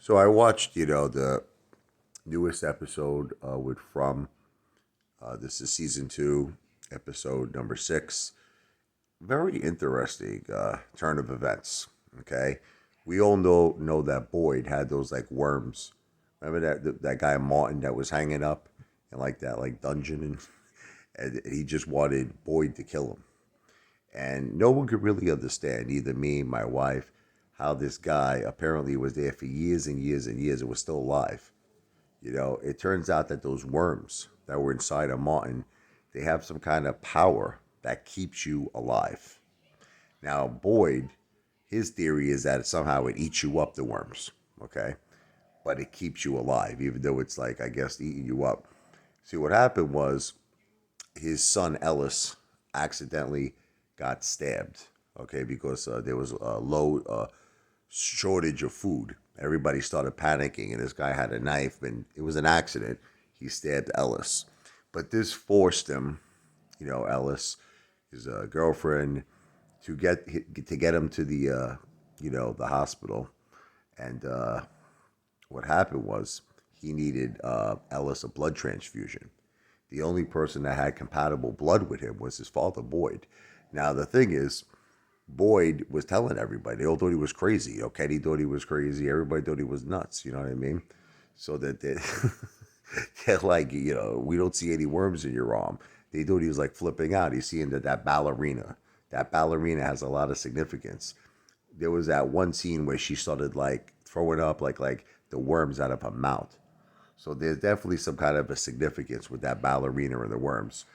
So I watched, the newest episode with From. This is season 2, episode number 6. Very interesting turn of events. Okay, we all know that Boyd had those like worms. Remember that guy Martin that was hanging up in like that like dungeon, and he just wanted Boyd to kill him. And no one could really understand, either me, my wife, how this guy apparently was there for years and years and years and was still alive. It turns out that those worms that were inside of Martin, they have some kind of power that keeps you alive. Now, Boyd, his theory is that somehow it eats you up, the worms, okay? But it keeps you alive, even though it's like, I guess, eating you up. See, what happened was his son Ellis accidentally got stabbed, okay, because there was a low shortage of food. Everybody started panicking, and this guy had a knife, and it was an accident. He stabbed Ellis, but this forced him, Ellis, his girlfriend, to get him to the the hospital. And what happened was he needed Ellis a blood transfusion. The only person that had compatible blood with him was his father, Boyd. Now the thing is, Boyd was telling everybody. They all thought he was crazy. Kenny thought he was crazy. Everybody thought he was nuts. You know what I mean? So that they're like, we don't see any worms in your arm. They thought he was like flipping out. He's seeing that ballerina. That ballerina has a lot of significance. There was that one scene where she started like throwing up like the worms out of her mouth. So there's definitely some kind of a significance with that ballerina and the worms.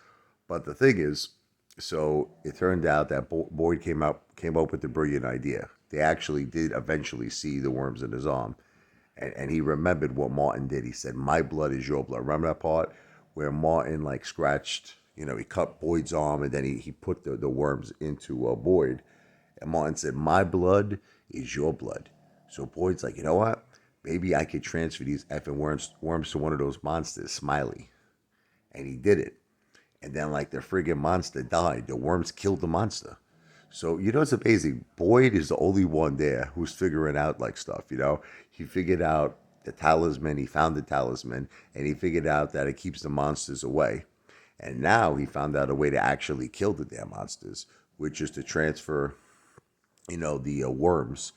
But the thing is, so it turned out that Boyd came up with the brilliant idea. They actually did eventually see the worms in his arm, and he remembered what Martin did. He said, "My blood is your blood." Remember that part where Martin like scratched, he cut Boyd's arm, and then he put the worms into Boyd, and Martin said, "My blood is your blood." So Boyd's like, you know what? Maybe I could transfer these effing worms to one of those monsters, Smiley, and he did it. And then like the friggin' monster died. The worms killed the monster. So it's amazing. Boyd is the only one there who's figuring out like stuff. He figured out the talisman. He found the talisman, and he figured out that it keeps the monsters away. And now he found out a way to actually kill the damn monsters, which is to transfer, the worms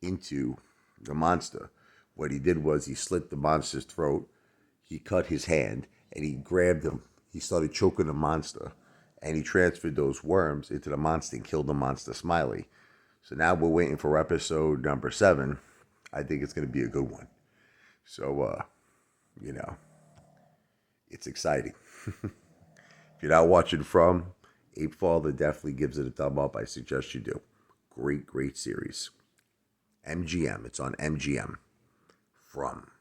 into the monster. What he did was he slit the monster's throat. He cut his hand, and he grabbed him. He started choking the monster, and he transferred those worms into the monster and killed the monster, Smiley. So now we're waiting for episode number 7. I think it's going to be a good one. So, it's exciting. If you're not watching From, Apefather definitely gives it a thumb up. I suggest you do. Great, great series. MGM. It's on MGM. From.